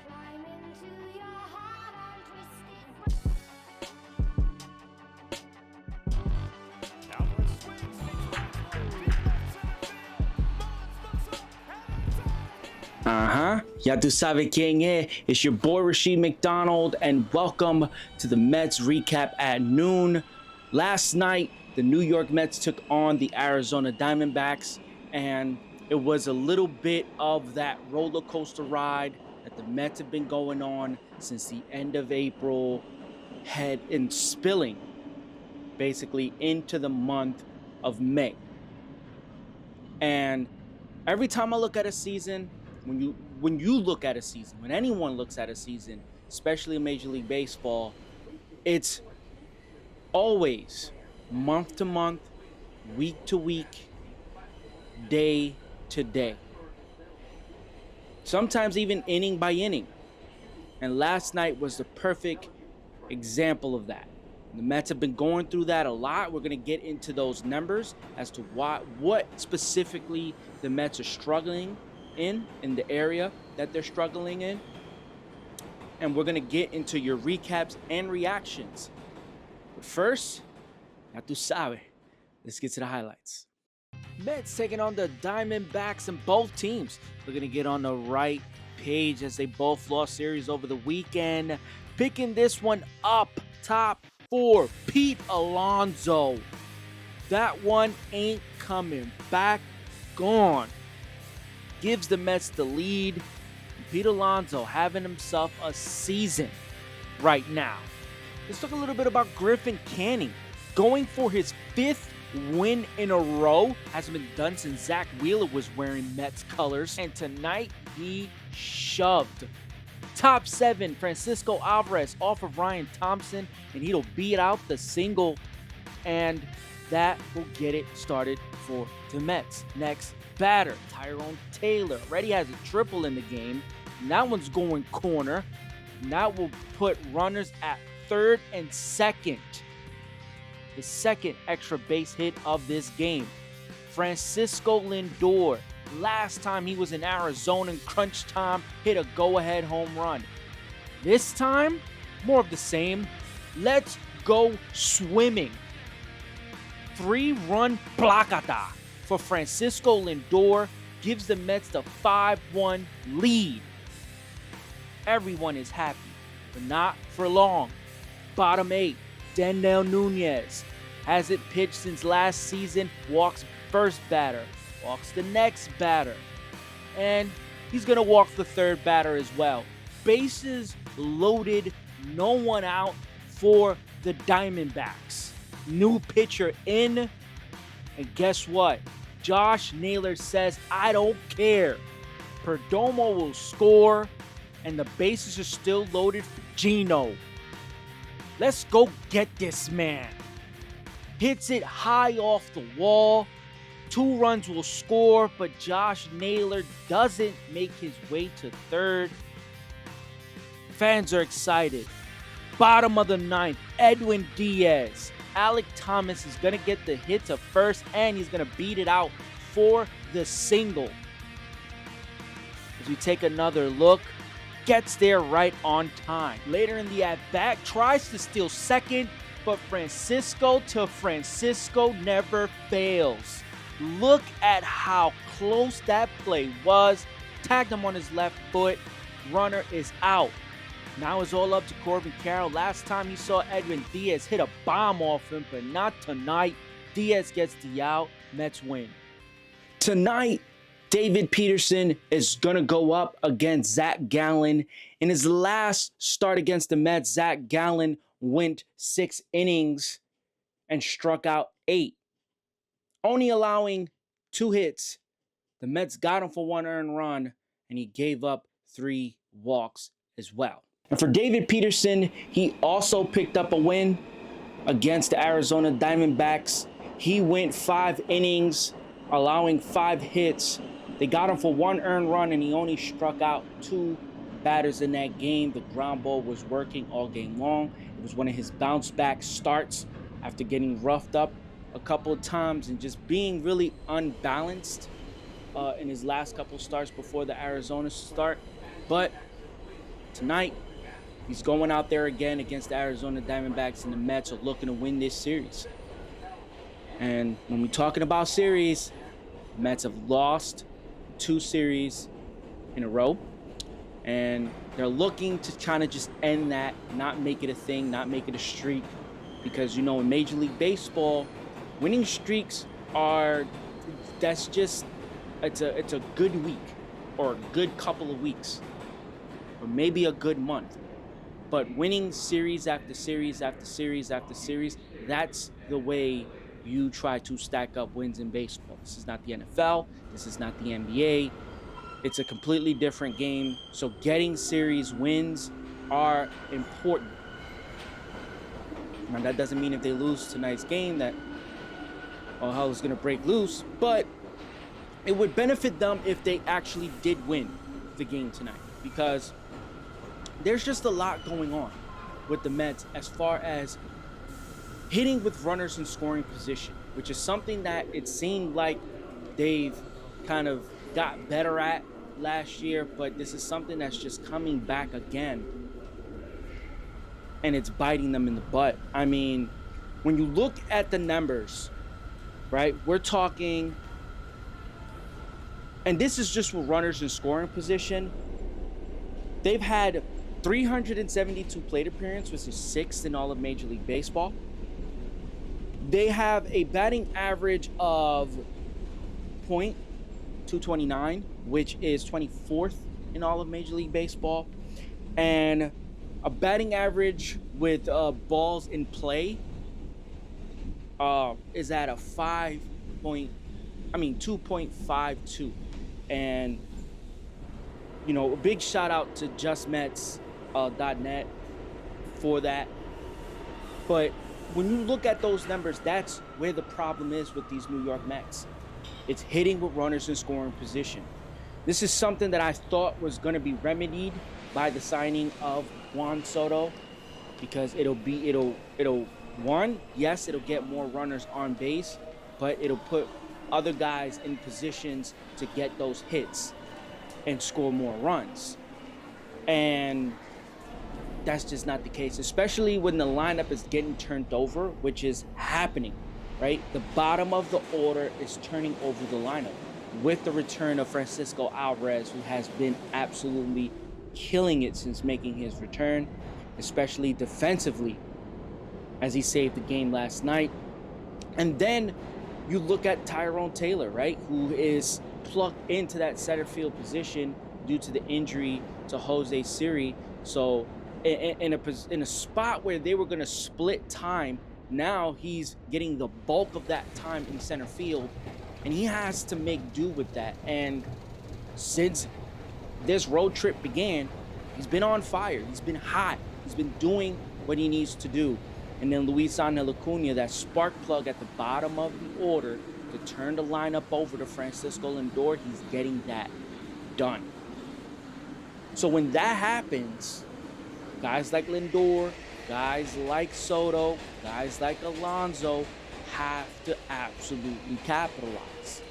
Climb into your heart on twisted. Alvarez swings, makes one, deep left center field. Mullins looks up, and it's out of here. Ya tu sabe quién es. It's your boy Rashid McDonald, and welcome to the Mets recap at noon. Last night, the New York Mets took on the Arizona Diamondbacks, and it was a little bit of that roller coaster ride that the Mets have been going on since the end of April, head and spilling basically into the month of May. And every time I look at a season, when you look at a season, when anyone looks at a season, especially in Major League Baseball, it's always month to month, week to week, day to day. Sometimes even inning by inning. And last night was the perfect example of that. The Mets have been going through that a lot. We're going to get into those numbers as to what specifically the Mets are struggling in the area that they're struggling in. And we're going to get into your recaps and reactions. But first, ya tu sabe, let's get to the highlights. Mets taking on the Diamondbacks, and both teams looking to get on the right page as they both lost series over the weekend. Picking this one up top for Pete Alonso. That one ain't coming back. Gone. Gives the Mets the lead. Pete Alonso having himself a season right now. Let's talk a little bit about Griffin Canning. Going for his 5th win in a row. Hasn't been done since Zach Wheeler was wearing Mets colors. And tonight, he shoved. Top 7, Francisco Alvarez off of Ryan Thompson, and he'll beat out the single, and that will get it started for the Mets. Next batter, Tyrone Taylor. Already has a triple in the game, and that one's going corner, and that will put runners at third and second. The second extra base hit of this game. Francisco Lindor. Last time he was in Arizona in crunch time, hit a go-ahead home run. This time, more of the same. Let's go swimming. 3-run placata for Francisco Lindor gives the Mets the 5-1 lead. Everyone is happy, but not for long. Bottom 8, Daniel Nunez hasn't pitched since last season, walks first batter. Walks the next batter. And he's going to walk the third batter as well. Bases loaded, no one out for the Diamondbacks. New pitcher in. And guess what? Josh Naylor says, I don't care. Perdomo will score. And the bases are still loaded for Gino. Let's go get this man. Hits it high off the wall. 2 runs will score, but Josh Naylor doesn't make his way to third. Fans are excited. Bottom of the 9th, Edwin Diaz. Alec Thomas is going to get the hit to first, and he's going to beat it out for the single. As we take another look, gets there right on time. Later in the at-bat, tries to steal second, but Francisco never fails. Look at how close that play was. Tagged him on his left foot. Runner is out. Now it's all up to Corbin Carroll. Last time he saw Edwin Diaz hit a bomb off him, but not tonight. Diaz gets the out. Mets win. Tonight, David Peterson is going to go up against Zach Gallen. In his last start against the Mets, Zach Gallen went 6 innings and struck out 8. Only allowing 2 hits. The Mets got him for 1 earned run, and he gave up 3 walks as well. And for David Peterson, he also picked up a win against the Arizona Diamondbacks. He went 5 innings, allowing 5 hits. They got him for 1 earned run, and he only struck out 2 batters in that game. The ground ball was working all game long. It was one of his bounce back starts after getting roughed up a couple of times and just being really unbalanced in his last couple starts before the Arizona start. But tonight, he's going out there again against the Arizona Diamondbacks, and the Mets are looking to win this series. And when we're talking about series, the Mets have lost 2 series in a row. And they're looking to kind of just end that, not make it a thing, not make it a streak. Because, in Major League Baseball, winning streaks it's a good week or a good couple of weeks or maybe a good month. But winning series after series after series after series, that's the way you try to stack up wins in baseball. This is not the NFL. This is not the NBA. It's a completely different game. So getting series wins are important. Now, that doesn't mean if they lose tonight's game that all hell is going to break loose. But it would benefit them if they actually did win the game tonight. Because there's just a lot going on with the Mets as far as hitting with runners in scoring position, which is something that it seemed like they've kind of got better at last year, but this is something that's just coming back again, and it's biting them in the butt. I mean, when you look at the numbers, right, we're talking, and this is just with runners in scoring position, they've had 372 plate appearances, which is 6th in all of Major League Baseball. They have a batting average of .229, which is 24th in all of Major League Baseball, and a batting average with balls in play is at a 2.52, and a big shout out to JustMets.net for that. But when you look at those numbers, that's where the problem is with these New York Mets. It's hitting with runners in scoring position. This is something that I thought was going to be remedied by the signing of Juan Soto, because it'll get more runners on base, but it'll put other guys in positions to get those hits and score more runs. And that's just not the case, especially when the lineup is getting turned over, which is happening, right? The bottom of the order is turning over the lineup with the return of Francisco Alvarez, who has been absolutely killing it since making his return, especially defensively, as he saved the game last night. And then you look at Tyrone Taylor, right, who is plugged into that center field position due to the injury to Jose Siri. So in a spot where they were going to split time, now he's getting the bulk of that time in center field, and he has to make do with that. And since this road trip began, he's been on fire. He's been hot. He's been doing what he needs to do. And then Luisangel Acuna, that spark plug at the bottom of the order to turn the lineup over to Francisco Lindor, he's getting that done. So when that happens, guys like Lindor, guys like Soto, guys like Alonso have to absolutely capitalize.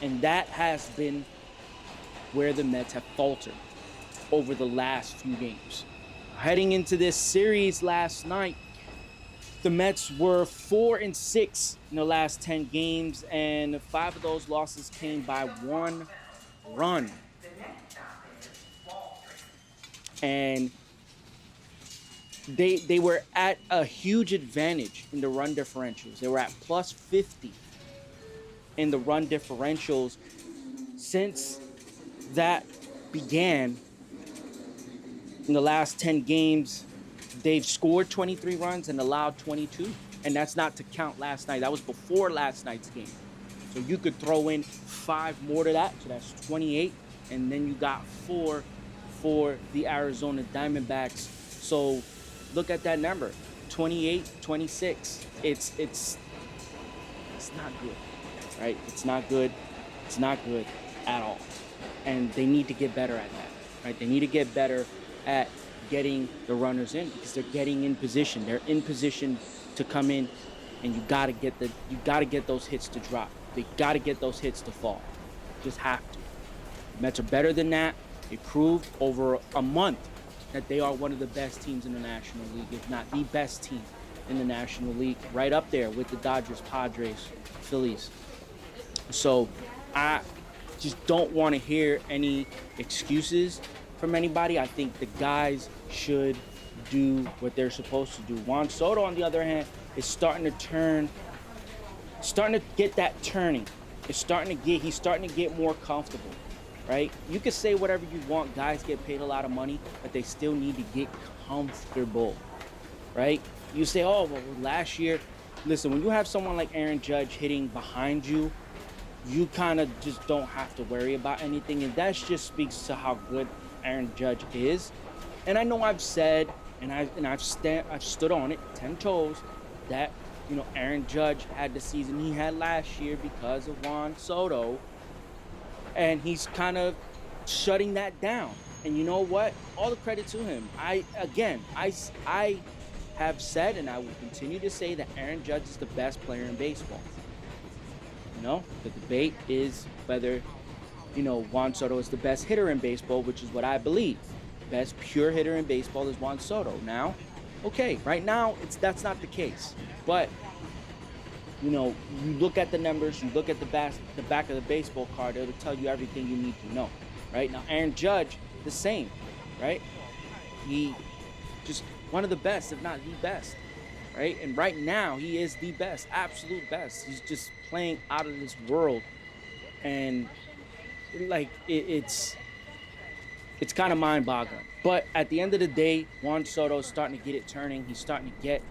And that has been where the Mets have faltered over the last few games. Heading into this series last night, the Mets were 4-6 in the last 10 games, and 5 of those losses came by 1 run. And they were at a huge advantage in the run differentials. They were at plus 50 in the run differentials. Since that began in the last 10 games, they've scored 23 runs and allowed 22. And that's not to count last night. That was before last night's game. So you could throw in 5 more to that. So that's 28. And then you got 4 for the Arizona Diamondbacks. So look at that number, 28, 26. It's not good, right? It's not good. It's not good at all. And they need to get better at that, right? They need to get better at getting the runners in, because they're getting in position. They're in position to come in, and you gotta get those hits to drop. They gotta get those hits to fall. Just have to. The Mets are better than that. They proved over a month that they are one of the best teams in the National League, if not the best team in the National League, right up there with the Dodgers, Padres, Phillies. So I just don't want to hear any excuses from anybody. I think the guys should do what they're supposed to do. Juan Soto, on the other hand, is starting to get that turning. He's starting to get more comfortable, right? You can say whatever you want. Guys get paid a lot of money, but they still need to get comfortable, right? You say, oh, well, last year, listen, when you have someone like Aaron Judge hitting behind you, you kind of just don't have to worry about anything. And that just speaks to how good Aaron Judge is. And I know I've said, and I've stood on it 10 toes, that, you know, Aaron Judge had the season he had last year because of Juan Soto. And he's kind of shutting that down. And you know what? All the credit to him. I have said, and I will continue to say, that Aaron Judge is the best player in baseball. You know, the debate is whether, you know, Juan Soto is the best hitter in baseball, which is what I believe. The best pure hitter in baseball is Juan Soto. Now, okay, right now that's not the case. But, you know, you look at the numbers, you look at the back of the baseball card, it'll tell you everything you need to know. Right? Now, Aaron Judge, the same, right? He just one of the best, if not the best, right? And right now, he is the best, absolute best. He's just playing out of this world. And, like, it's kind of mind-boggling. But at the end of the day, Juan Soto's starting to get it turning. He's starting to get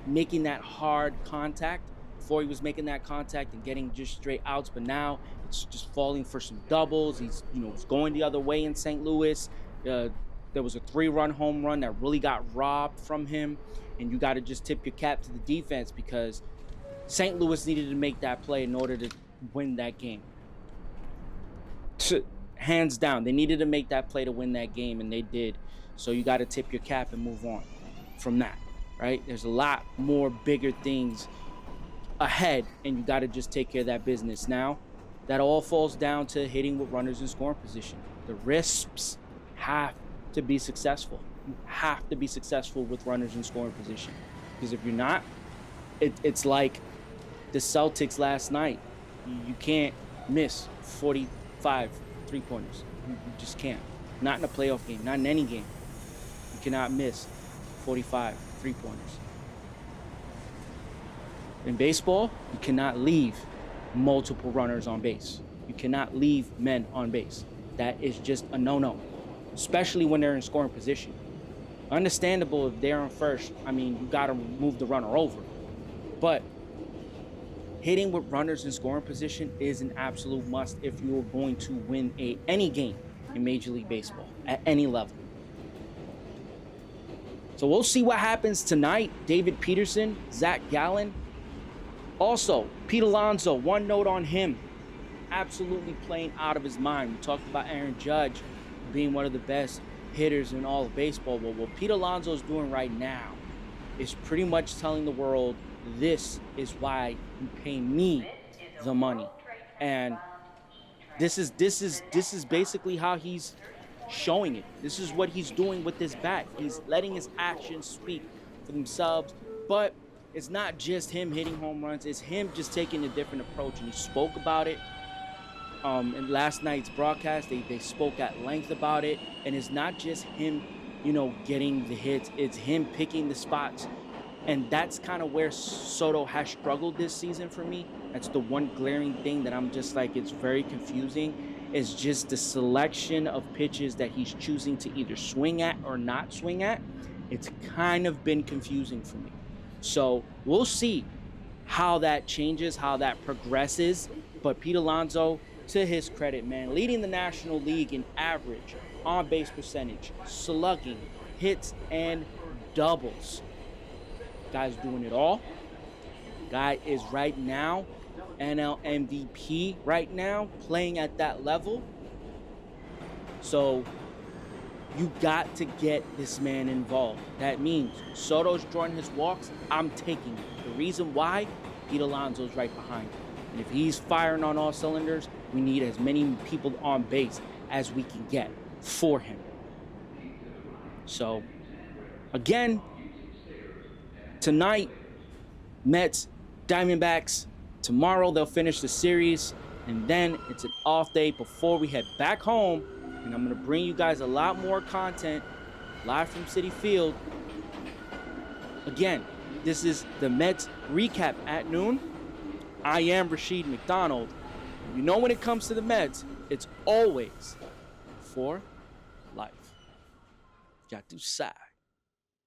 making that hard contact. Before he was making that contact and getting just straight outs, but now it's just falling for some doubles. He's going the other way in St. Louis. There was a 3-run home run that really got robbed from him, and you got to just tip your cap to the defense, because St. Louis needed to make that play in order to win that game. Hands down, they needed to make that play to win that game, and they did. So you got to tip your cap and move on from that, right? There's a lot more bigger things ahead, and you got to just take care of that business. Now, that all falls down to hitting with runners in scoring position. The risks have to be successful. You have to be successful with runners in scoring position, because if you're not, it's like the Celtics last night. You can't miss 45 three-pointers. You just can't. Not in a playoff game, not in any game. You cannot miss 45 three-pointers. In baseball, you cannot leave multiple runners on base. You cannot leave men on base. That is just a no-no, especially when they're in scoring position. Understandable if they're on first. I mean, you got to move the runner over. But hitting with runners in scoring position is an absolute must if you're going to win any game in Major League Baseball at any level. So we'll see what happens tonight. David Peterson, Zach Gallen. Also, Pete Alonso, one note on him. Absolutely playing out of his mind. We talked about Aaron Judge being one of the best hitters in all of baseball. Well, what Pete Alonso is doing right now is pretty much telling the world, this is why you pay me the money. And this is basically how he's showing it. This is what he's doing with his bat. He's letting his actions speak for themselves. But it's not just him hitting home runs. It's him just taking a different approach. And he spoke about it in last night's broadcast. They spoke at length about it. And it's not just him, getting the hits. It's him picking the spots. And that's kind of where Soto has struggled this season for me. That's the one glaring thing that I'm just like, it's very confusing. It's just the selection of pitches that he's choosing to either swing at or not swing at. It's kind of been confusing for me. So we'll see how that changes, how that progresses. But Pete Alonso, to his credit, man, leading the National League in average, on-base percentage, slugging, hits, and doubles. Guy's doing it all. Guy is right now NL MVP right now, playing at that level. So you got to get this man involved. That means Soto's drawing his walks, I'm taking it. The reason why, Pete Alonso's right behind him. And if he's firing on all cylinders, we need as many people on base as we can get for him. So, again, tonight, Mets, Diamondbacks. Tomorrow they'll finish the series, and then it's an off day before we head back home. And I'm going to bring you guys a lot more content live from Citi Field. Again, this is the Mets recap at noon. I am Rashid McDonald. You know, when it comes to the Mets, it's always for life. Já tu sabe.